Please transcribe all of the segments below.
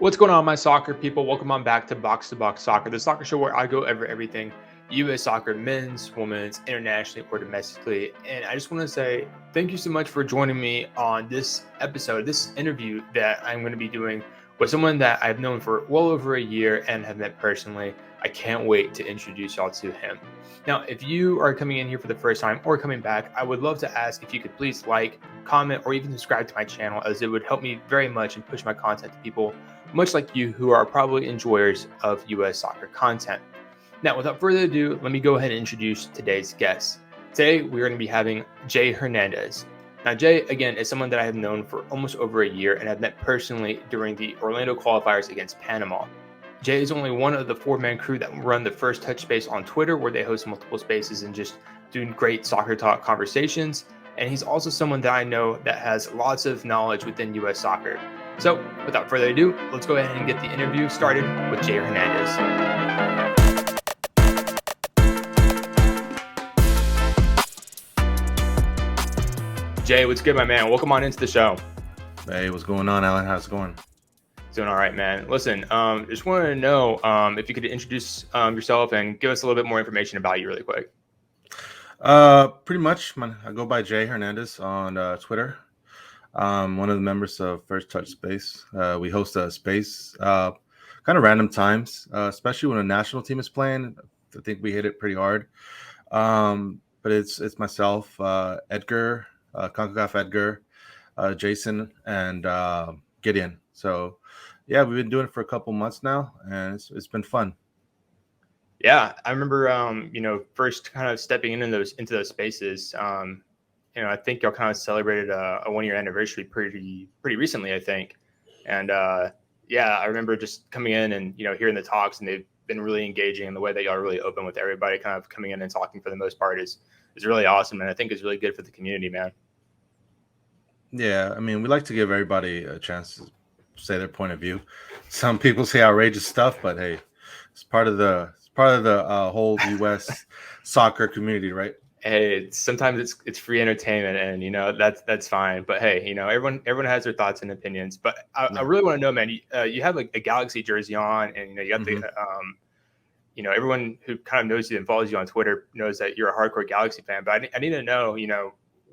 What's going on, my soccer people? Welcome on back to Box Soccer, the soccer show where I go over everything U.S. soccer, men's, women's, internationally or domestically. And I just want to say thank you so much for joining me on this episode, this interview that I'm going to be doing with someone that I've known for well over a year and have met personally. I can't wait to introduce y'all to him. Now, if you are coming in here for the first time or coming back, I would love to ask if you could please like, comment, or even subscribe to my channel, as it would help me very much and push my content to people much like you who are probably enjoyers of US soccer content. Now, without further ado, let me go ahead and introduce today's guest. Today, we're going to be having Jay Hernandez. Now, Jay, again, is someone that I have known for almost over a year and have met personally during the Orlando qualifiers against Panama. Jay is only one of the four-man crew that run the First Touch Space on Twitter, where they host multiple spaces and just do great soccer talk conversations. And he's also someone that I know that has lots of knowledge within US soccer. So, without further ado, let's go ahead and get the interview started with Jay Hernandez. Jay, what's good, my man? Welcome on into the show. Hey, what's going on, Alan? How's it going? Doing all right, man. Listen, just wanted to know if you could introduce yourself and give us a little bit more information about you really quick. Pretty much, I go by Jay Hernandez on Twitter. One of the members of First Touch Space. We host a space kind of random times, especially when a national team is playing. I think we hit it pretty hard. But it's myself, Edgar, CONCACAF Edgar, Jason, and Gideon. So, yeah, we've been doing it for a couple months now, and it's been fun. Yeah, I remember, first kind of stepping into those spaces. I think y'all kind of celebrated a 1-year anniversary pretty recently, I think. And I remember just coming in and hearing the talks, and they've been really engaging in the way that y'all are really open with everybody, kind of coming in and talking for the most part is really awesome, and I think is really good for the community, man. Yeah, I mean, we like to give everybody a chance to say their point of view. Some people say outrageous stuff, but hey, it's part of the whole U.S. soccer community, right? Hey, sometimes it's free entertainment, and that's fine. But hey, everyone has their thoughts and opinions. But I really want to know, man. You have like a Galaxy jersey on, and you got the everyone who kind of knows you and follows you on Twitter knows that you're a hardcore Galaxy fan. But I need to know,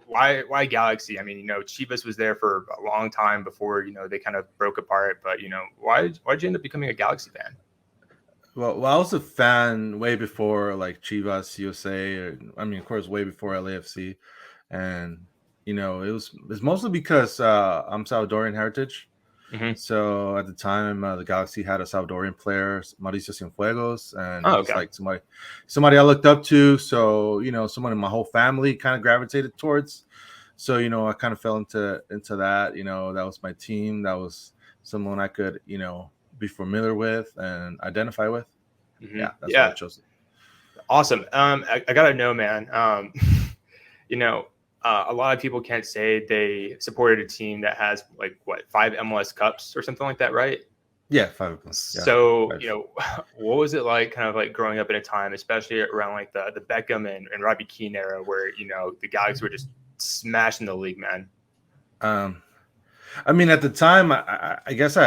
why Galaxy? I mean, Chivas was there for a long time before they kind of broke apart. But why'd you end up becoming a Galaxy fan? Well, I was a fan way before like Chivas USA, of course, way before LAFC, and it's mostly because I'm Salvadorian heritage. Mm-hmm. So at the time, the Galaxy had a Salvadorian player, Mauricio Cienfuegos, and Oh, he's okay. like somebody I looked up to. So someone in my whole family kind of gravitated towards. So I kind of fell into that. That was my team. That was someone I could be familiar with and identify with. Mm-hmm. Yeah, that's why I Yeah. chose it. Awesome. I gotta know, man. A lot of people can't say they supported a team that has like 5 MLS Cups or something like that, right? Yeah, 5 plus. So, yeah, what was it like kind of like growing up in a time, especially around like the Beckham and Robbie Keane era where, the Galaxy were just smashing the league, man? I mean, at the time, I guess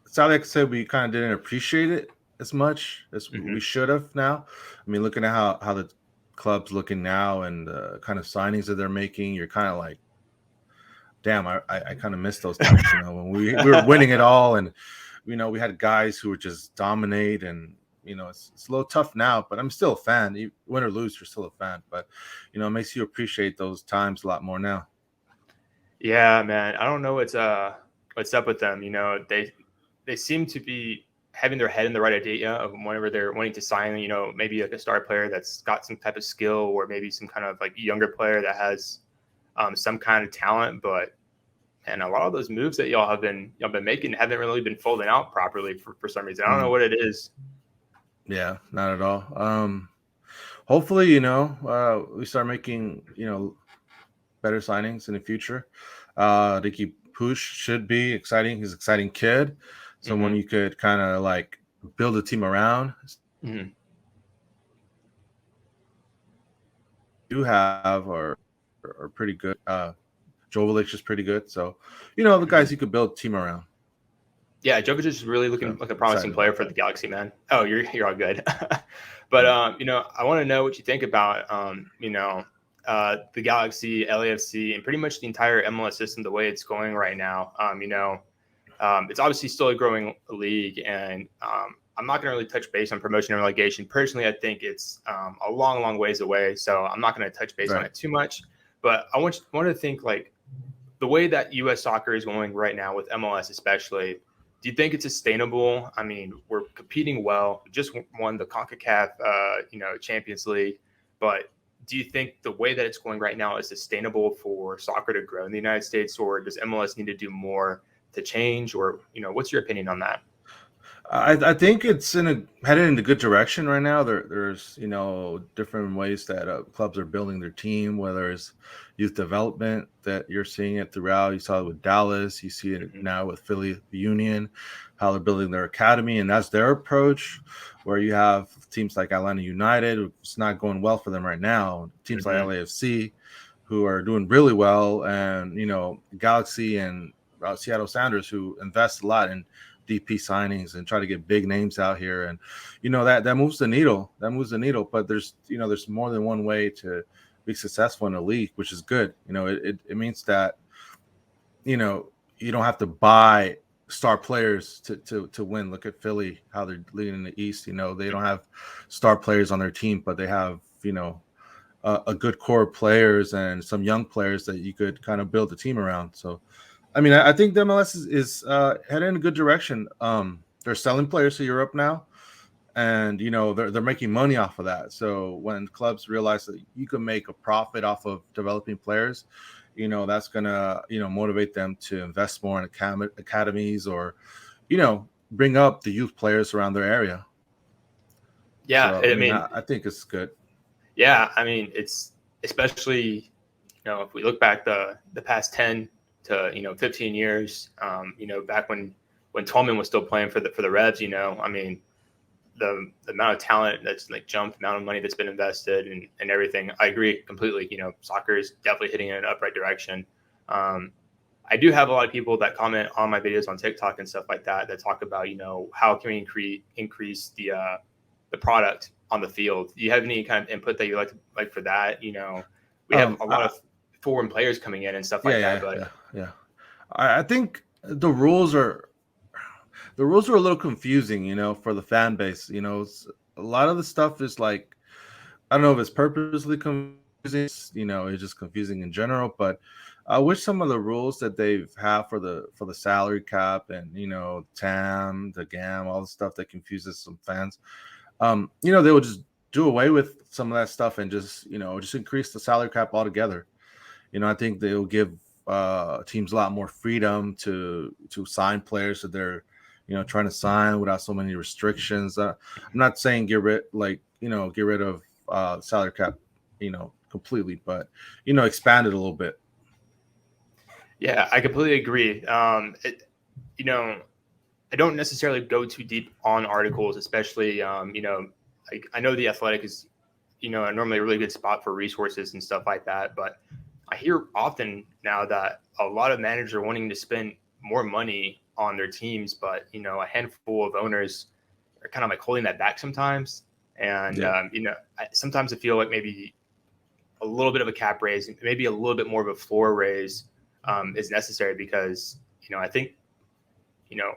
sadly I could say we kind of didn't appreciate it as much as we should have now. I mean, looking at how the club's looking now and the kind of signings that they're making, you're kind of like, damn, I kind of miss those times, when we were winning it all, and we had guys who would just dominate, and it's a little tough now, but I'm still a fan. Win or lose, you're still a fan, but it makes you appreciate those times a lot more now. Yeah, man. I don't know what's up with them. They seem to be having their head in the right idea of whenever they're wanting to sign, maybe like a star player that's got some type of skill, or maybe some kind of like younger player that has some kind of talent. But and a lot of those moves that y'all been making haven't really been folding out properly for some reason. I don't know what it is. Yeah, not at all. Hopefully, we start making, better signings in the future. Ricky Push should be exciting. He's an exciting kid. Someone you could kind of like build a team around. Mm-hmm. You have are pretty good. Jovic is pretty good. So, the guys you could build a team around. Yeah, Jokic is really looking So like a excited promising player about for that. the Galaxy, man. Oh, you're all good. But Yeah. I want to know what you think about the Galaxy, LAFC, and pretty much the entire MLS system, the way it's going right now. It's obviously still a growing league, and I'm not going to really touch base on promotion and relegation. Personally, I think it's a long, long ways away, so I'm not going to touch base on Right. it too much. But I want to think like the way that U.S. soccer is going right now with MLS, especially. Do you think it's sustainable? I mean, we're competing well. We just won the CONCACAF, Champions League. But do you think the way that it's going right now is sustainable for soccer to grow in the United States, or does MLS need to do more to change? Or what's your opinion on that? I think it's headed in a good direction right now. There's different ways that clubs are building their team, whether it's youth development that you're seeing it throughout. You saw it with Dallas, you see it Mm-hmm. now with Philly Union, how they're building their academy, and that's their approach. Where you have teams like Atlanta United, it's not going well for them right now. Teams like Mm-hmm. LAFC, who are doing really well, and Galaxy and Seattle Sounders, who invest a lot in DP signings and try to get big names out here, and that moves the needle. That moves the needle. But there's more than one way to be successful in a league, which is good. It means that you don't have to buy star players to win. Look at Philly, how they're leading in the East. They don't have star players on their team, but they have a good core of players and some young players that you could kind of build a team around. So I mean, I think the MLS is heading in a good direction. They're selling players to Europe now, and they're making money off of that. So when clubs realize that you can make a profit off of developing players, that's gonna motivate them to invest more in academies, or bring up the youth players around their area. Yeah, So I I mean, mean, I think it's good. yeah, I mean, it's especially if we look back the past 10 to 15 years, back when Tolman was still playing for the Revs, I mean, the amount of talent that's like jumped, the amount of money that's been invested, and everything. I agree completely. Soccer is definitely hitting in an upright direction. Um, I do have a lot of people that comment on my videos on TikTok and stuff like that talk about how can we increase the product on the field. Do you have any kind of input that you like for that? We have a lot I, of foreign players coming in and stuff yeah, like that, yeah, but yeah, yeah. I think the rules are a little confusing, for the fan base. A lot of the stuff is like, I don't know if it's purposely confusing, it's just confusing in general. But I wish some of the rules that they've have for the salary cap and TAM, the GAM, all the stuff that confuses some fans. They would just do away with some of that stuff and just increase the salary cap altogether. I think they'll give teams a lot more freedom to sign players that they're trying to sign without so many restrictions. I'm not saying get rid of salary cap completely, but expand it a little bit. yeah, I completely agree. You know, I don't necessarily go too deep on articles, especially like I know the Athletic is normally a really good spot for resources and stuff like that, but I hear often now that a lot of managers are wanting to spend more money on their teams, but a handful of owners are kind of like holding that back sometimes. And Yeah. sometimes I feel like maybe a little bit of a cap raise, maybe a little bit more of a floor raise is necessary because I think you know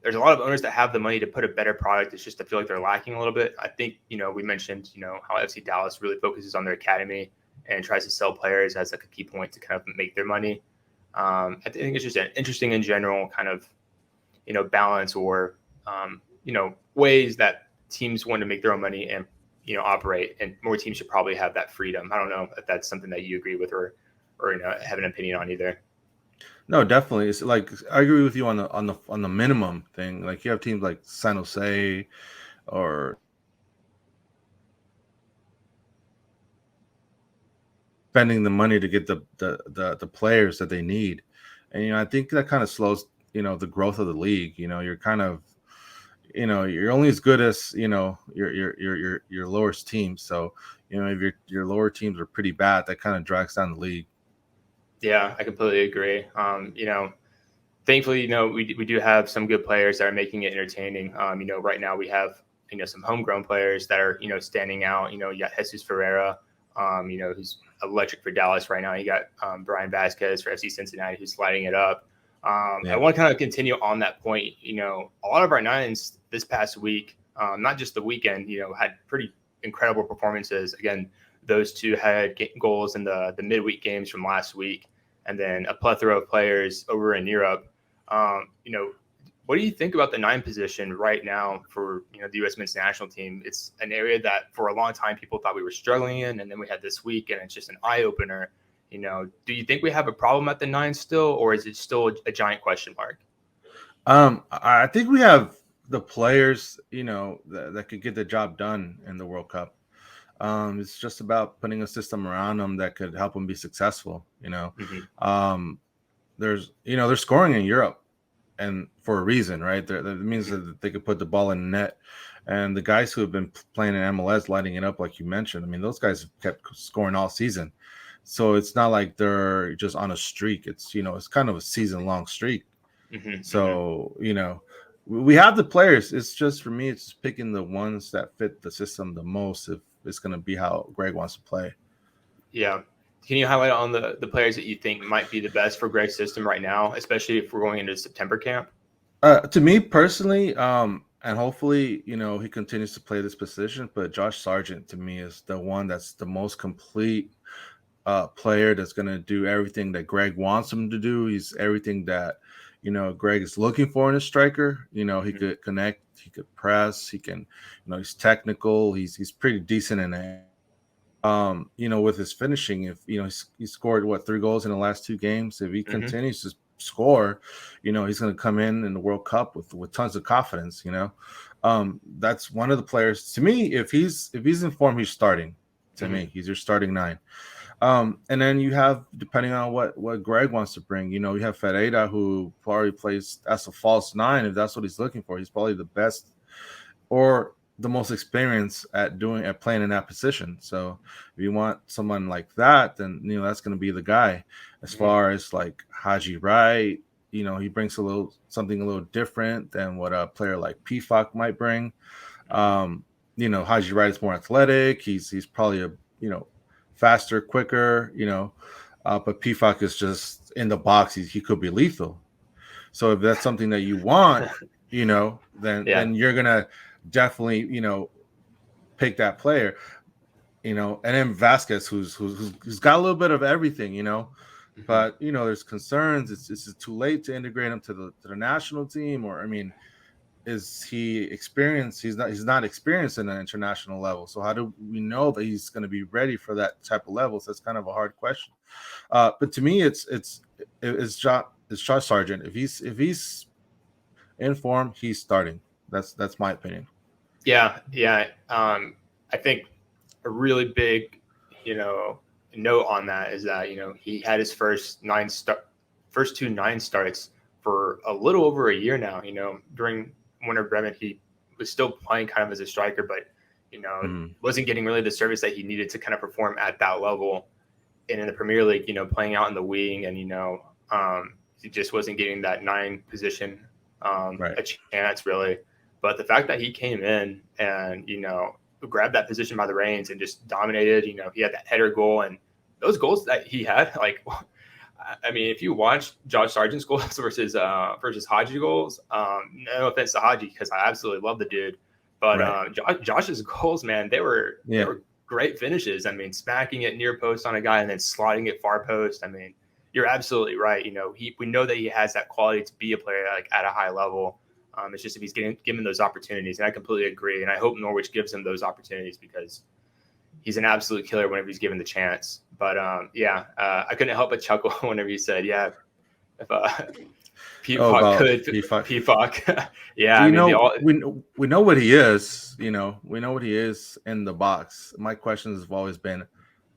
there's a lot of owners that have the money to put a better product. It's just I feel like they're lacking a little bit. I think we mentioned how FC Dallas really focuses on their academy and tries to sell players as like a key point to kind of make their money. I think it's just an interesting in general kind of balance or ways that teams want to make their own money and operate, and more teams should probably have that freedom. I don't know if that's something that you agree with or have an opinion on either. No, definitely. It's like I agree with you on the minimum thing. Like you have teams like San Jose or spending the money to get the players that they need. And I think that kind of slows the growth of the league. You're kind of you're only as good as your lowest team. So if your lower teams are pretty bad, that kind of drags down the league. Yeah, I completely agree. thankfully, we do have some good players that are making it entertaining. Right now we have some homegrown players that are standing out. You got Jesus Ferreira, who's electric for Dallas right now. You got Brian Vasquez for FC Cincinnati, who's lighting it up. I want to kind of continue on that point. A lot of our nines this past week, not just the weekend, had pretty incredible performances. Again, those two had goals in the midweek games from last week, and then a plethora of players over in Europe. What do you think about the 9 position right now for the U.S. men's national team? It's an area that for a long time people thought we were struggling in, and then we had this week, and it's just an eye opener. Do you think we have a problem at the 9 still, or is it still a giant question mark? I think we have the players, that could get the job done in the World Cup. It's just about putting a system around them that could help them be successful. Mm-hmm. They're scoring in Europe, and for a reason, right? That means that they could put the ball in the net. And the guys who have been playing in MLS, lighting it up, like you mentioned, I mean, those guys have kept scoring all season. So it's not like they're just on a streak. It's it's kind of a season-long streak. Mm-hmm. So we have the players. It's just for me, it's just picking the ones that fit the system the most. If it's going to be how Greg wants to play. Yeah. Can you highlight on the players that you think might be the best for Greg's system right now, especially if we're going into September camp? To me personally, and hopefully, he continues to play this position, but Josh Sargent to me is the one that's the most complete player that's going to do everything that Greg wants him to do. He's everything that, Greg is looking for in a striker. He could connect, he could press, he can, he's technical. He's pretty decent in it. With his finishing, if he scored 3 goals in the last 2 games. If he continues to score, he's going to come in the World Cup with tons of confidence. That's one of the players to me. If he's in form, he's starting. To me, he's your starting 9. And then you have, depending on what Greg wants to bring, you have Ferreira, who probably plays as a false 9 if that's what he's looking for. He's probably the best or the most experience at playing in that position. So if you want someone like that, then that's going to be the guy. As far as like Haji Wright, he brings something a little different than what a player like Pifak might bring. Haji Wright is more athletic. He's probably a faster, quicker. But Pifak is just in the box. He could be lethal. So if that's something that you want, then you're gonna definitely pick that player. And then Vasquez, who's got a little bit of everything. But there's concerns. It's too late to integrate him to the national team, or I mean, is he experienced? He's not experienced in an international level. So how do we know that he's going to be ready for that type of level? So that's kind of a hard question. But to me, it's Josh Sargent. If he's in form, he's starting. That's my opinion. Yeah. I think a really big, note on that is that he had his first 2 9 starts for a little over a year now. During Werder Bremen, he was still playing kind of as a striker, but wasn't getting really the service that he needed to kind of perform at that level. And in the Premier League, playing out in the wing, and he just wasn't getting that 9 position a chance really. But the fact that he came in and grabbed that position by the reins and just dominated, he had that header goal, and those goals that he had, like, I mean, if you watch Josh Sargent's goals versus Haji goals, no offense to Haji, because I absolutely love the dude, but Josh's goals, man, they were great finishes. I mean, smacking it near post on a guy and then sliding it far post. I mean, you're absolutely right. We know that he has that quality to be a player like at a high level. It's just if he's given those opportunities, and I completely agree. And I hope Norwich gives him those opportunities because he's an absolute killer whenever he's given the chance. But I couldn't help but chuckle whenever you said, if Pifak could, Pifak. We know what he is. We know what he is in the box. My questions have always been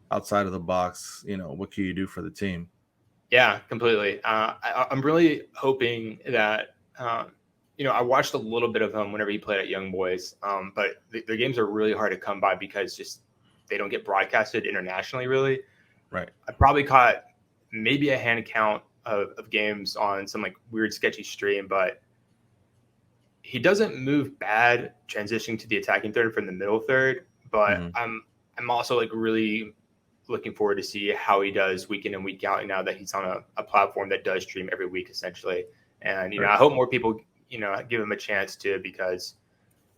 outside of the box. What can you do for the team? Yeah, completely. I'm really hoping that. I watched a little bit of him whenever he played at Young Boys, but their games are really hard to come by because just they don't get broadcasted internationally, really. Right. I probably caught maybe a hand count of games on some like weird sketchy stream, but he doesn't move bad transitioning to the attacking third from the middle third. But I'm also like really looking forward to see how he does week in and week out now that he's on a platform that does stream every week essentially. And I hope more people give him a chance to, because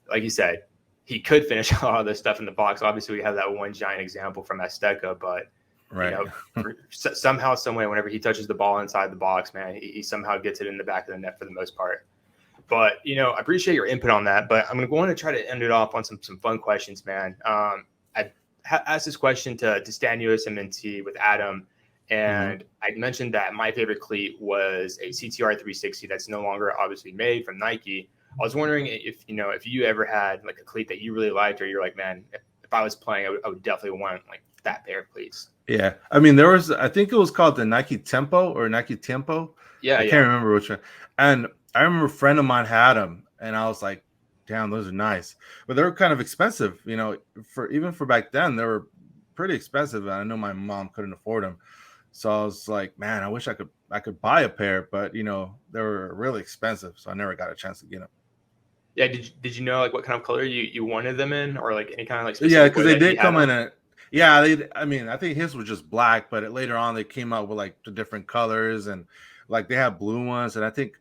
like you said, he could finish a lot of this stuff in the box. Obviously, we have that one giant example from Azteca, but somehow, some way, whenever he touches the ball inside the box, man, he somehow gets it in the back of the net for the most part. But I appreciate your input on that. But I'm going to try to end it off on some fun questions, man. I asked this question to Stan USMNT with Adam, and I mentioned that my favorite cleat was a CTR 360 that's no longer obviously made from Nike. I was wondering if you ever had like a cleat that you really liked, or you're like, man, if I was playing, I would definitely want like that pair of cleats. Yeah, I mean, there was, I think it was called the Nike Tempo or Nike Tempo. Yeah, I can't remember which one. And I remember a friend of mine had them, and I was like, damn, those are nice. But they were kind of expensive, for back then, they were pretty expensive. And I know my mom couldn't afford them. So I was like, man, I wish I could buy a pair, but they were really expensive. So I never got a chance to get them. Yeah, did you know like what kind of color you wanted them in, or like any kind of like specific? Yeah, because they did come in a. Yeah, I think his was just black, but later on they came out with like the different colors, and like they had blue ones, and I think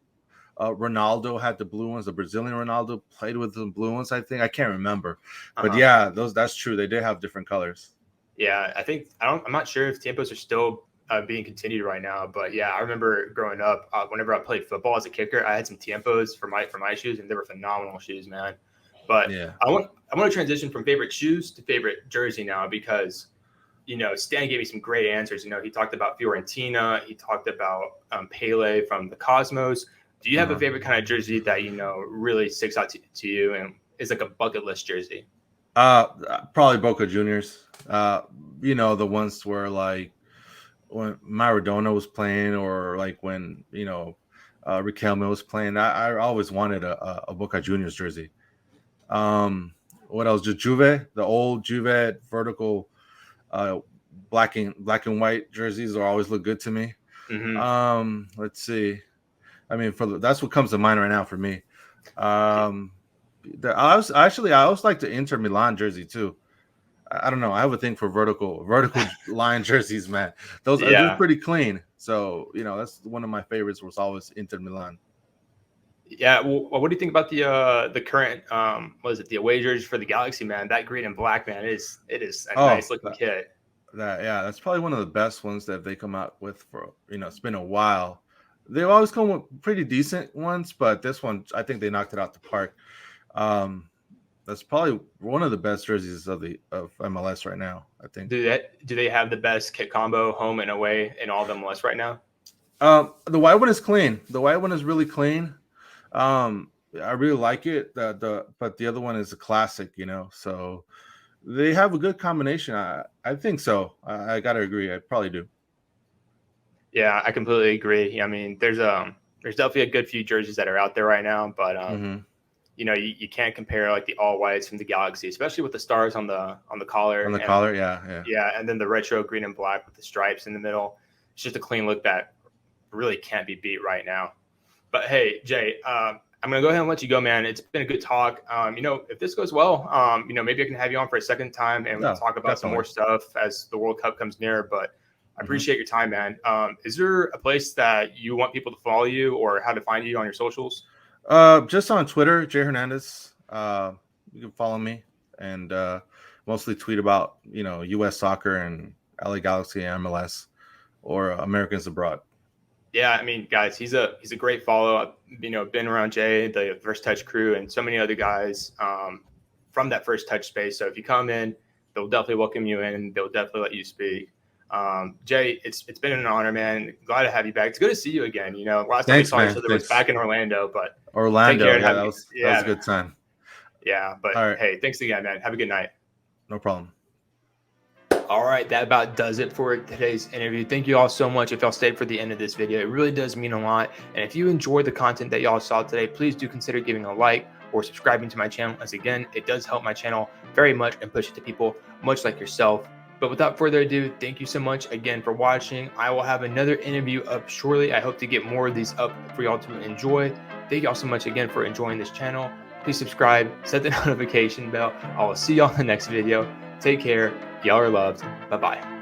Ronaldo had the blue ones. The Brazilian Ronaldo played with the blue ones. I think I can't remember, but yeah, that's true. They did have different colors. Yeah, I'm not sure if Tempos are still being continued right now, but yeah, I remember growing up, whenever I played football as a kicker, I had some Tempos for my shoes, and they were phenomenal shoes, man. But yeah, I want to transition from favorite shoes to favorite jersey now, because Stan gave me some great answers. He talked about Fiorentina, he talked about Pele from the Cosmos. Do you have a favorite kind of jersey that really sticks out to you and is like a bucket list jersey? Probably Boca Juniors. The ones where like when Maradona was playing, or like when Riquelme was playing. I always wanted a Boca Juniors jersey. What else? The Juve, the old Juve vertical, black and white jerseys will always look good to me. Let's see. I mean, that's what comes to mind right now for me. I always like the Inter Milan jersey too. I don't know. I have a thing for vertical line jerseys, man. Those are pretty clean. So that's one of my favorites. Was always Inter Milan. Yeah. Well, what do you think about the current the away jersey for the Galaxy, man? That green and black, man, it is a nice looking kit. That's probably one of the best ones that they come out with for it's been a while. They've always come with pretty decent ones, but this one, I think they knocked it out the park. That's probably one of the best jerseys of MLS right now, I think. Do they have the best kit combo home and away in all of MLS right now? The white one is clean. The white one is really clean. I really like it. But the other one is a classic, so they have a good combination. I think so. I gotta agree. I probably do. Yeah, I completely agree. I mean, there's definitely a good few jerseys that are out there right now, but you can't compare like the all whites from the Galaxy, especially with the stars on the collar. On the collar, yeah. Yeah, and then the retro green and black with the stripes in the middle. It's just a clean look that really can't be beat right now. But hey, Jay, I'm gonna go ahead and let you go, man. It's been a good talk. If this goes well, maybe I can have you on for a second time and we can talk about some more stuff as the World Cup comes near. But I appreciate your time, man. Is there a place that you want people to follow you, or how to find you on your socials? Just on Twitter, Jay Hernandez. You can follow me, and mostly tweet about U.S. soccer and LA Galaxy and MLS, or Americans abroad. Yeah, I mean, guys, he's a great follow. I've been around Jay, the First Touch crew, and so many other guys from that First Touch space. So if you come in, they'll definitely welcome you in. They'll definitely let you speak. Jay, it's been an honor, man. Glad to have you back. It's good to see you again. Last time we saw each other was back in Orlando, but that was a good time. Yeah, but right. Hey, thanks again, man. Have a good night. No problem. All right, that about does it for today's interview. Thank you all so much if y'all stayed for the end of this video. It really does mean a lot. And if you enjoyed the content that y'all saw today, please do consider giving a like or subscribing to my channel, as again, it does help my channel very much and push it to people much like yourself. But without further ado, thank you so much again for watching. I will have another interview up shortly. I hope to get more of these up for y'all to enjoy. Thank y'all so much again for enjoying this channel. Please subscribe, set the notification bell. I will see y'all in the next video. Take care. Y'all are loved. Bye-bye.